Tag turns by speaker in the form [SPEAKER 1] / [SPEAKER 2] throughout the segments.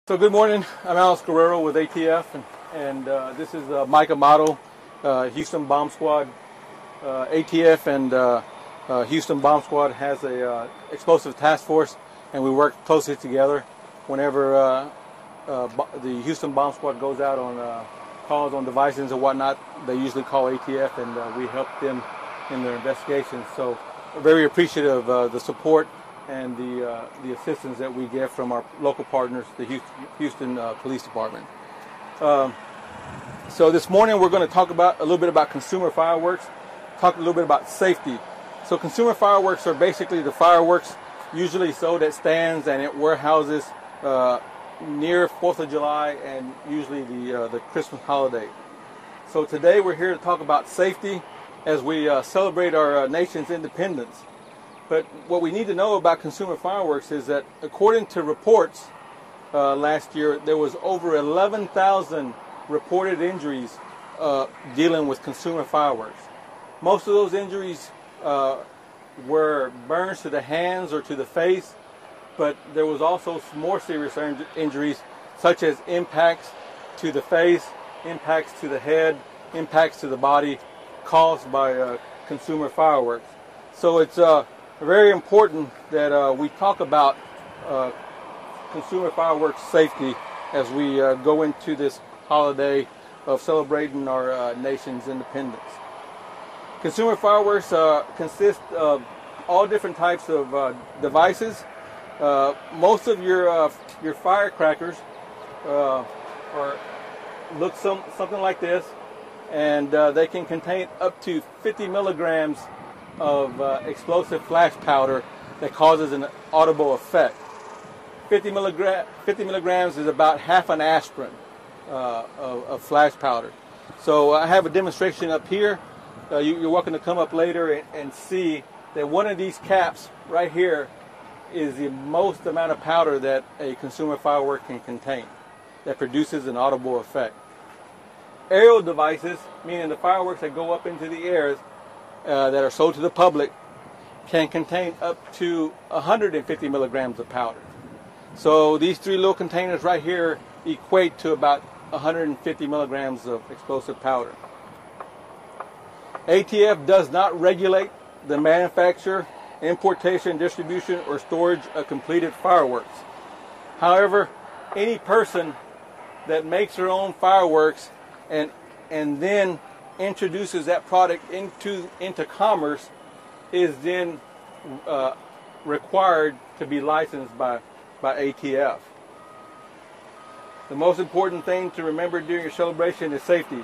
[SPEAKER 1] So good morning. I'm Alex Guerrero with ATF, and this is Mike Amato, Houston Bomb Squad. ATF and Houston Bomb Squad has a explosive task force, and we work closely together. Whenever the Houston Bomb Squad goes out on calls on devices and whatnot, they usually call ATF, and we help them in their investigations. So we're very appreciative of the support and the assistance that we get from our local partners, the Houston Police Department. So this morning we're going to talk about a little bit about consumer fireworks, talk a little bit about safety. So consumer fireworks are basically the fireworks usually sold at stands and at warehouses near 4th of July and usually the Christmas holiday. So today we're here to talk about safety as we celebrate our nation's independence. But what we need to know about consumer fireworks is that according to reports last year, there was over 11,000 reported injuries dealing with consumer fireworks. Most of those injuries were burns to the hands or to the face, but there was also more serious injuries such as impacts to the face, impacts to the head, impacts to the body caused by consumer fireworks. So it's very important that we talk about consumer fireworks safety as we go into this holiday of celebrating our nation's independence. Consumer fireworks consist of all different types of devices. Most of your firecrackers look something like this, and they can contain up to 50 milligrams of explosive flash powder that causes an audible effect. 50 milligrams is about half an aspirin of flash powder. So I have a demonstration up here. You're welcome to come up later and see that one of these caps right here is the most amount of powder that a consumer firework can contain that produces an audible effect. Aerial devices, meaning the fireworks that go up into the air, that are sold to the public, can contain up to 150 milligrams of powder. So these three little containers right here equate to about 150 milligrams of explosive powder. ATF does not regulate the manufacture, importation, distribution, or storage of completed fireworks. However, any person that makes their own fireworks and then introduces that product into commerce is then required to be licensed by ATF. The most important thing to remember during your celebration is safety.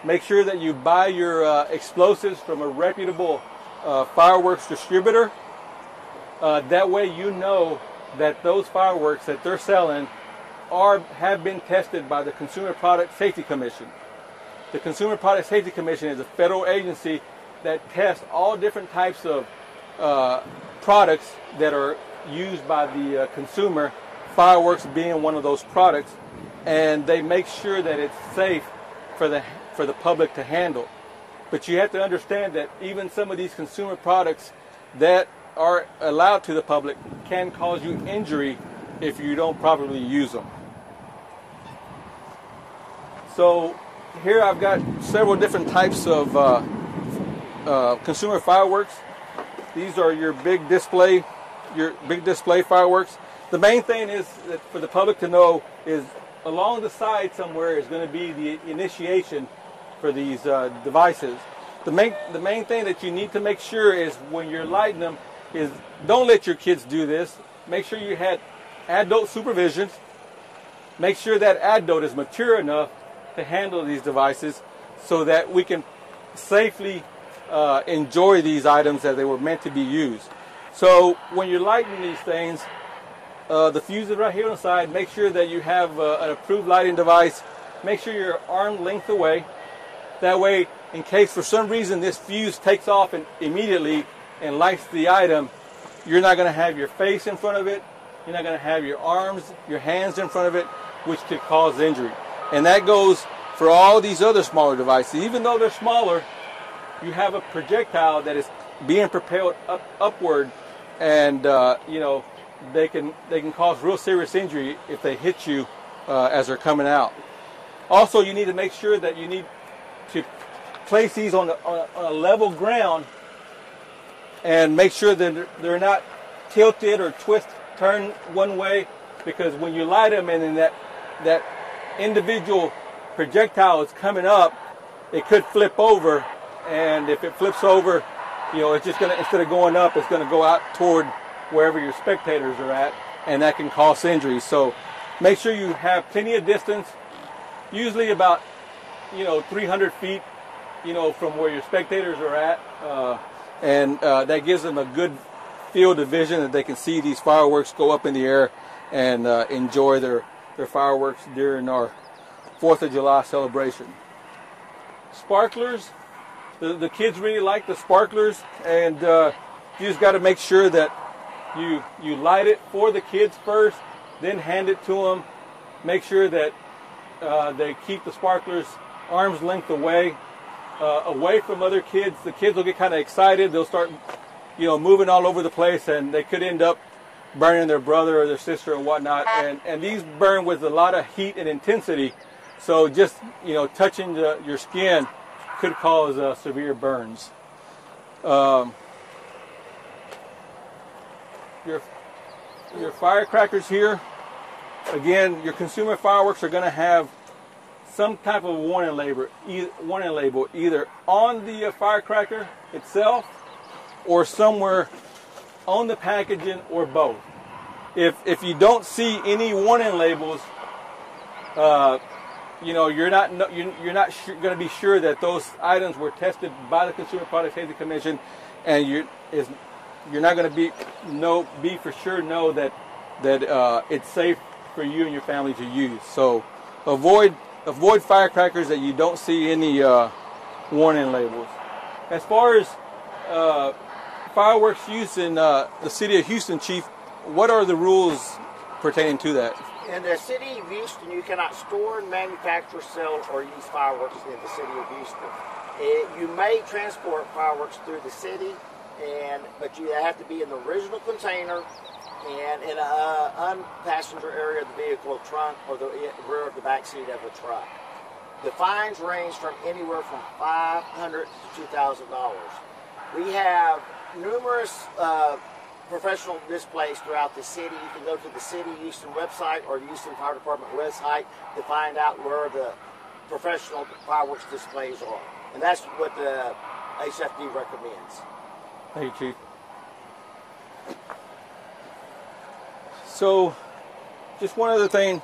[SPEAKER 1] Make sure that you buy your explosives from a reputable fireworks distributor. That way you know that those fireworks that they're selling have been tested by the Consumer Product Safety Commission. The Consumer Product Safety Commission is a federal agency that tests all different types of products that are used by the consumer, fireworks being one of those products, and they make sure that it's safe for the public to handle. But you have to understand that even some of these consumer products that are allowed to the public can cause you injury if you don't properly use them. So here I've got several different types of consumer fireworks. These are your big display fireworks. The main thing is that for the public to know is along the side somewhere is going to be the initiation for these devices. The main thing that you need to make sure is when you're lighting them is don't let your kids do this. Make sure you had adult supervision. Make sure that adult is mature enough to handle these devices so that we can safely enjoy these items as they were meant to be used. So when you're lighting these things, the fuse is right here on the side. Make sure that you have an approved lighting device. Make sure you're arm length away. That way, in case for some reason this fuse takes off immediately and lights the item, you're not going to have your face in front of it. You're not going to have your arms, your hands in front of it, which could cause injury. And that goes for all these other smaller devices. Even though they're smaller, you have a projectile that is being propelled upward, and they can cause real serious injury if they hit you as they're coming out. Also, you need to make sure that you need to place these on a level ground and make sure that they're not tilted or turned one way, because when you light them and then that individual projectile is coming up, it could flip over, and if it flips over, you know, it's just going to, instead of going up, it's going to go out toward wherever your spectators are at, and that can cause injury. So make sure you have plenty of distance, usually about, you know, 300 feet, you know, from where your spectators are at, and that gives them a good field of vision that they can see these fireworks go up in the air and enjoy their fireworks during our 4th of July celebration. Sparklers, the kids really like the sparklers, and you just got to make sure that you light it for the kids first, then hand it to them. Make sure that they keep the sparklers arm's length away from other kids. The kids will get kind of excited. They'll start, you know, moving all over the place, and they could end up burning their brother or their sister and whatnot. And these burn with a lot of heat and intensity. So just, you know, touching your skin could cause severe burns. Your firecrackers here, again, your consumer fireworks are going to have some type of warning label either on the firecracker itself or somewhere on the packaging, or both. If you don't see any warning labels, you know, you're not going to be sure that those items were tested by the Consumer Product Safety Commission, and you're not going to be for sure know that it's safe for you and your family to use. So avoid firecrackers that you don't see any warning labels. As far as fireworks use in the city of Houston, Chief, what are the rules pertaining to that?
[SPEAKER 2] In the city of Houston, you cannot store, manufacture, sell, or use fireworks in the city of Houston. You may transport fireworks through the city, but you have to be in the original container and in an unpassenger area of the vehicle, trunk, or the rear of the back seat of the truck. The fines range from anywhere from $500 to $2,000. We have numerous professional displays throughout the city. You can go to the City Houston website or the Houston Fire Department website to find out where the professional fireworks displays are. And that's what the HFD recommends.
[SPEAKER 1] Thank you, Chief. So, just one other thing,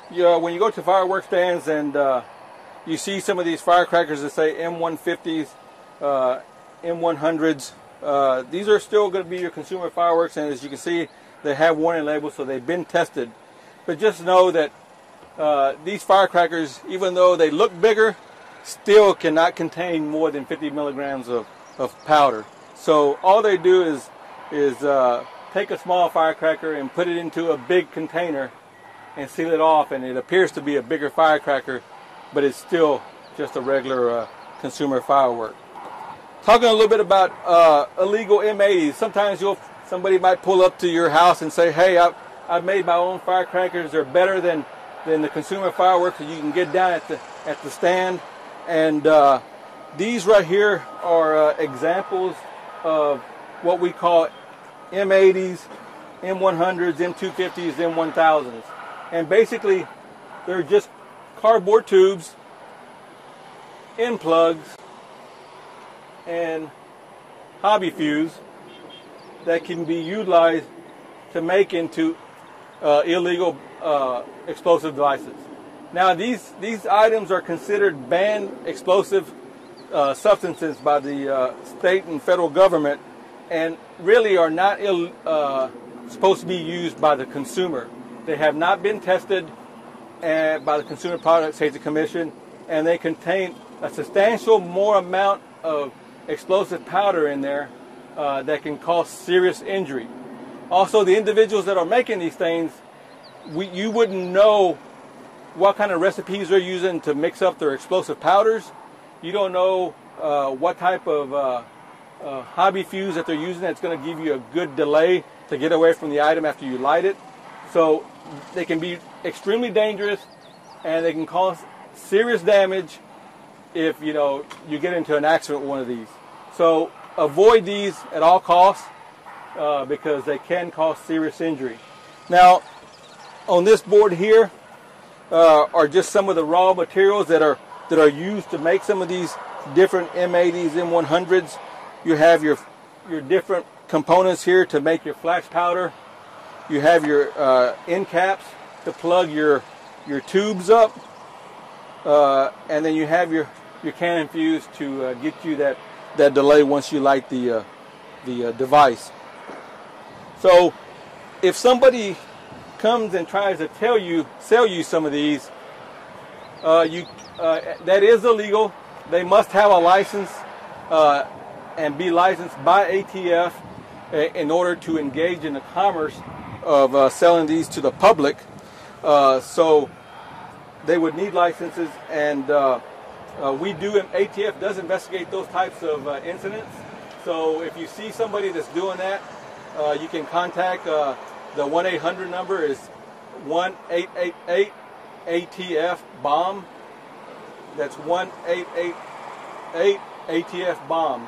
[SPEAKER 1] when you go to fireworks stands and you see some of these firecrackers that say M150s, M100s, these are still going to be your consumer fireworks, and as you can see, they have warning labels, so they've been tested. But just know that these firecrackers, even though they look bigger, still cannot contain more than 50 milligrams of powder. So all they do is take a small firecracker and put it into a big container and seal it off, and it appears to be a bigger firecracker, but it's still just a regular consumer firework. Talking a little bit about illegal M80s. Sometimes somebody might pull up to your house and say, "Hey, I've made my own firecrackers. They're better than the consumer fireworks that you can get down at the stand." And these right here are examples of what we call M80s, M100s, M250s, M1000s. And basically, they're just cardboard tubes, end plugs, and hobby fuse that can be utilized to make into illegal explosive devices. Now, these items are considered banned explosive substances by the state and federal government, and really are not supposed to be used by the consumer. They have not been tested by the Consumer Product Safety Commission, and they contain a substantial more amount of explosive powder in there that can cause serious injury. Also, the individuals that are making these things, you wouldn't know what kind of recipes they're using to mix up their explosive powders. You don't know what type of hobby fuse that they're using that's going to give you a good delay to get away from the item after you light it. So they can be extremely dangerous, and they can cause serious damage if you get into an accident with one of these. So avoid these at all costs because they can cause serious injury. Now, on this board here are just some of the raw materials that are used to make some of these different M80s, M100s. You have your different components here to make your flash powder. You have your end caps to plug your tubes up, and then you have your cannon fuse to get you that delay once you light the device. So if somebody comes and tries to sell you some of these, that is illegal. They must have a license and be licensed by ATF in order to engage in the commerce of selling these to the public. So they would need licenses, and ATF does investigate those types of incidents. So if you see somebody that's doing that, you can contact the 1-800 number is 1-888-ATF-BOMB. That's 1-888-ATF-BOMB.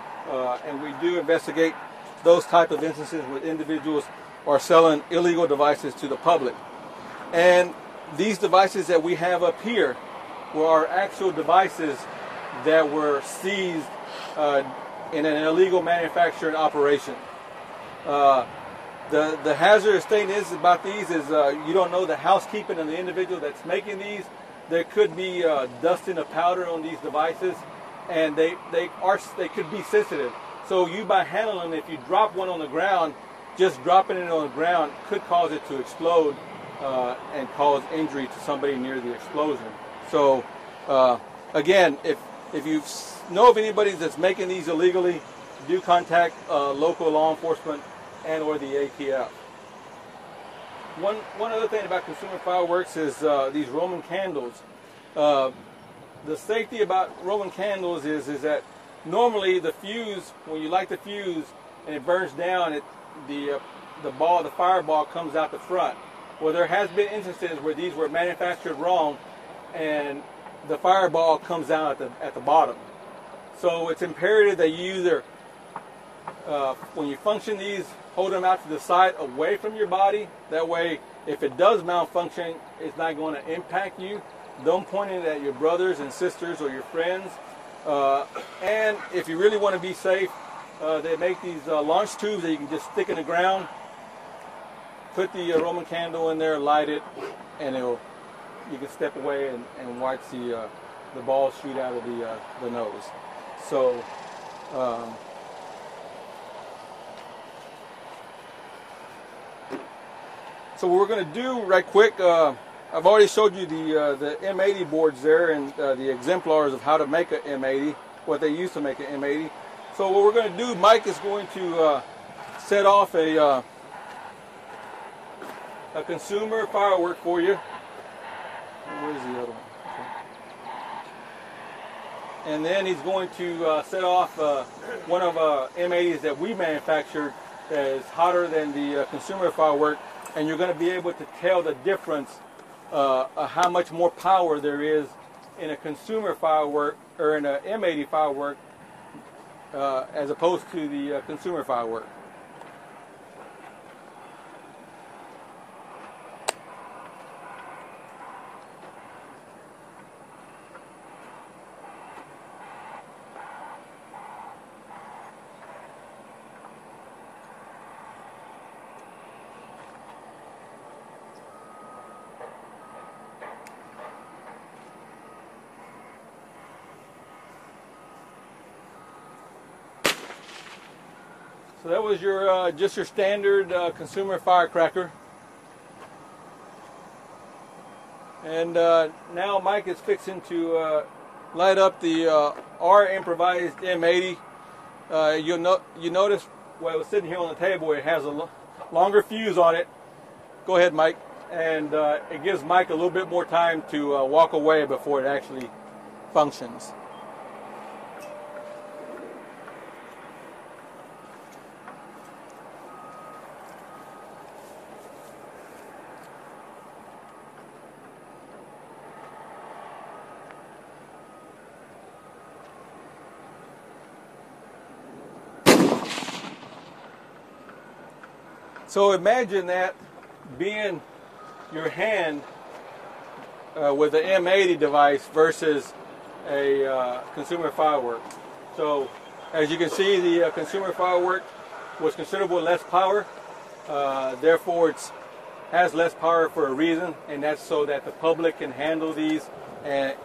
[SPEAKER 1] And we do investigate those type of instances where individuals are selling illegal devices to the public. And these devices that we have up here were our actual devices that were seized in an illegal manufacturing operation. The hazardous thing about these is you don't know the housekeeping of the individual that's making these. There could be dusting of powder on these devices, and they could be sensitive. So you, by handling them, if you drop one on the ground, just dropping it on the ground could cause it to explode and cause injury to somebody near the explosion. So again, if you know of anybody that's making these illegally, do contact local law enforcement and or the ATF. One other thing about consumer fireworks is these Roman candles. The safety about Roman candles is that normally the fuse, when you light the fuse and it burns down, the fireball comes out the front. Well, there has been instances where these were manufactured wrong, and the fireball comes out at the bottom. So it's imperative that you either, when you function these, hold them out to the side away from your body. That way, if it does malfunction, it's not going to impact you. Don't point it at your brothers and sisters or your friends. And if you really want to be safe, they make these launch tubes that you can just stick in the ground. Put the Roman candle in there, light it, and you can step away and watch the ball shoot out of the nose. So what we're going to do right quick, I've already showed you the M80 boards there and the exemplars of how to make an M80, what they use to make an M80. So what we're going to do, Mike is going to set off a consumer firework for you. Where's the other one? Okay. And then he's going to set off one of M80s that we manufactured that is hotter than the consumer firework, and you're going to be able to tell the difference how much more power there is in a consumer firework or in an M80 firework as opposed to the consumer firework. So that was your just your standard consumer firecracker. And now Mike is fixing to light up the our improvised M80. You notice while it was sitting here on the table, it has a longer fuse on it. Go ahead, Mike. And it gives Mike a little bit more time to walk away before it actually functions. So imagine that being your hand with the M80 device versus a consumer firework. So as you can see, the consumer firework was considerably less power. Therefore, it has less power for a reason, and that's so that the public can handle these and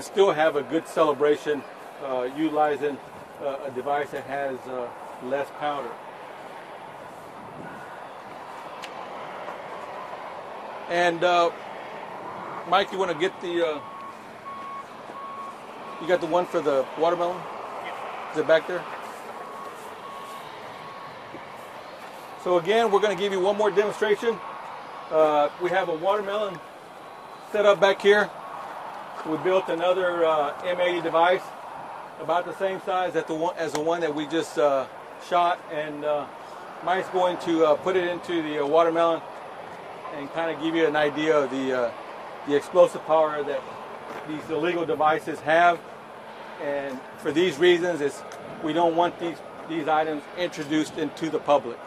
[SPEAKER 1] still have a good celebration utilizing a device that has less powder. And Mike, you want to get the, you got the one for the watermelon? Is it back there? So again, we're going to give you one more demonstration. We have a watermelon set up back here. We built another M80 device, about the same size as the one that we just shot, and Mike's going to put it into the watermelon and kind of give you an idea of the explosive power that these illegal devices have. And for these reasons, we don't want these items introduced into the public.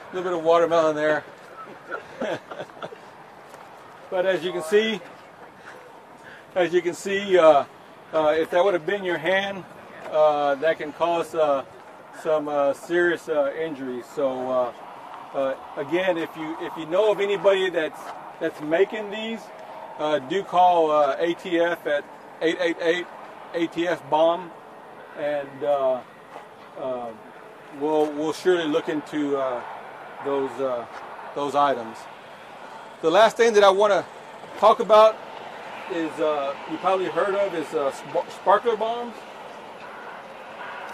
[SPEAKER 1] A little bit of watermelon there. But as you can see, if that would have been your hand, that can cause some serious injuries. So again, if you know of anybody that's making these, do call ATF at 888 ATF bomb, and we'll surely look into those items. The last thing that I want to talk about is you probably heard of is sparkler bombs.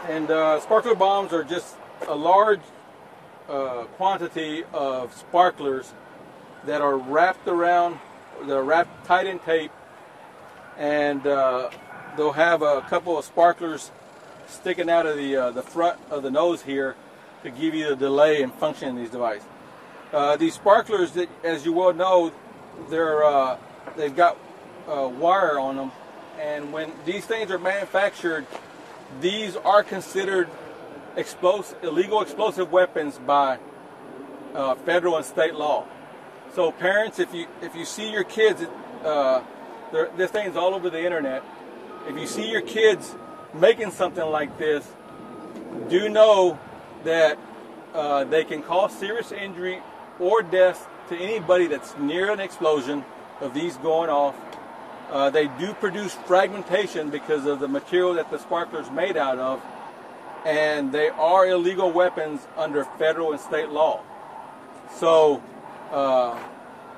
[SPEAKER 1] And sparkler bombs are just a large quantity of sparklers that are wrapped tight in tape, and they'll have a couple of sparklers sticking out of the front of the nose here to give you the delay in functioning of these devices. These sparklers, as you well know, they've got wire on them, and when these things are manufactured, these are considered illegal explosive weapons by federal and state law. So parents, if you see your kids, this thing's all over the internet. If you see your kids making something like this, do know that they can cause serious injury or death to anybody that's near an explosion of these going off. They do produce fragmentation because of the material that the sparkler is made out of, and they are illegal weapons under federal and state law. So,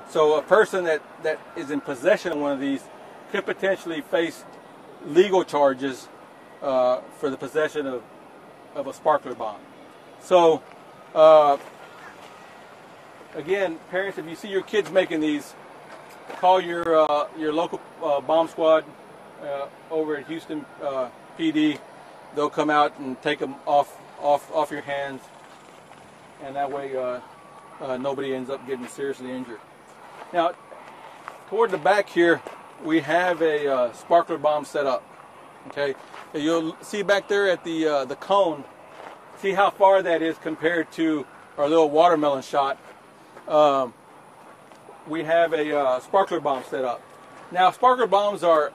[SPEAKER 1] so a person that is in possession of one of these could potentially face legal charges for the possession of a sparkler bomb. So, again, parents, if you see your kids making these, call your local bomb squad over at Houston PD. They'll come out and take them off your hands, and that way nobody ends up getting seriously injured. Now, toward the back here, we have a sparkler bomb set up. Okay, you'll see back there at the cone. See how far that is compared to our little watermelon shot. We have a sparkler bomb set up. Now, sparkler bombs are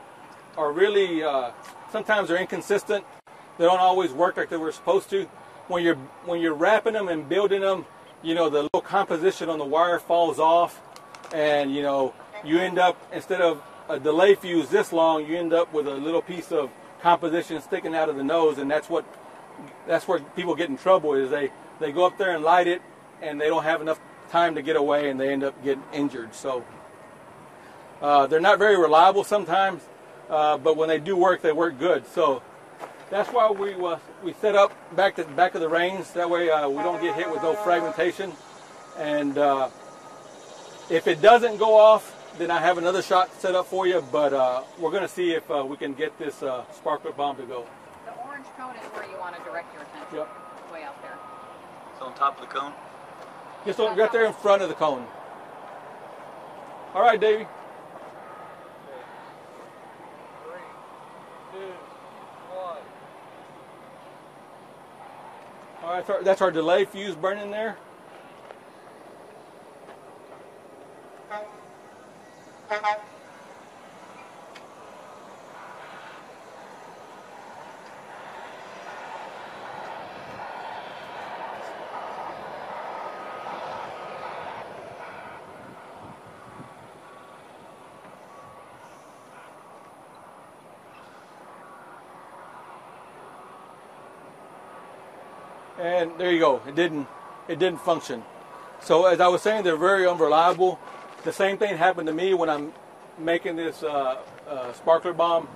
[SPEAKER 1] really sometimes they're inconsistent. They don't always work like they were supposed to. When you're wrapping them and building them, you know, the little composition on the wire falls off, and you know, you end up, instead of a delay fuse this long, you end up with a little piece of composition sticking out of the nose, and that's where people get in trouble. Is they go up there and light it, and they don't have enough time to get away, and they end up getting injured. So they're not very reliable sometimes, but when they do work, they work good. So That's why we set up back of the range. That way we don't get hit with no fragmentation. And if it doesn't go off, then I have another shot set up for you. But we're going to see if we can get this sparkler bomb to go.
[SPEAKER 3] The orange cone is where you want to direct your attention.
[SPEAKER 1] Yep.
[SPEAKER 3] Way out there.
[SPEAKER 4] It's on top of the cone?
[SPEAKER 1] Just right there in front of the cone. All right, Davey.
[SPEAKER 5] 3, 2, 1.
[SPEAKER 1] All right, that's our delay fuse burning there. And there you go. It didn't function. So as I was saying, they're very unreliable. The same thing happened to me when I'm making this sparkler bomb.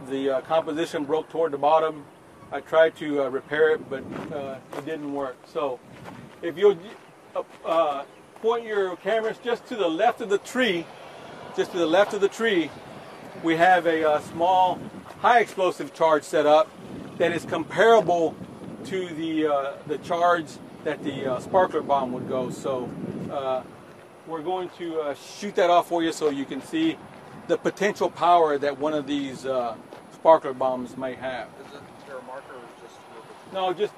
[SPEAKER 1] The composition broke toward the bottom. I tried to repair it, but it didn't work. So if you'll point your cameras just to the left of the tree, we have a small high explosive charge set up that is comparable to the charge that the sparkler bomb would go. So we're going to shoot that off for you so you can see the potential power that one of these sparkler bombs may have.
[SPEAKER 5] Is there a marker or just a little bit?
[SPEAKER 1] No,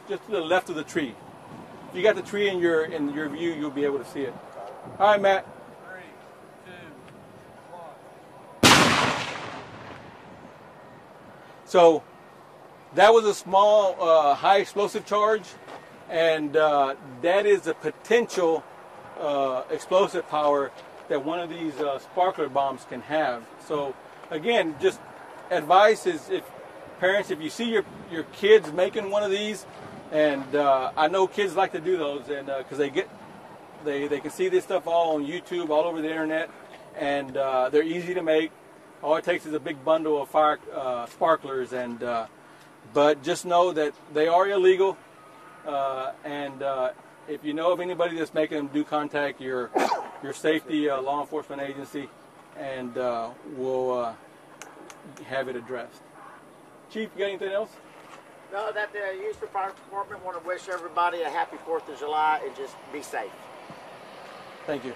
[SPEAKER 1] just to the left of the tree. If you got the tree in your view, you'll be able to see it. All right, Matt.
[SPEAKER 5] 3, 2, 1.
[SPEAKER 1] So that was a small high explosive charge, and that is the potential explosive power that one of these sparkler bombs can have. So again, just advice is, if parents, if you see your kids making one of these, and I know kids like to do those, and because they can see this stuff all on YouTube, all over the internet, and they're easy to make. All it takes is a big bundle of sparklers, and but just know that they are illegal, and if you know of anybody that's making them, do contact your safety law enforcement agency, and we'll have it addressed. Chief, you got anything else?
[SPEAKER 2] No, that the Houston Fire Department want to wish everybody a happy 4th of July and just be safe.
[SPEAKER 1] Thank you.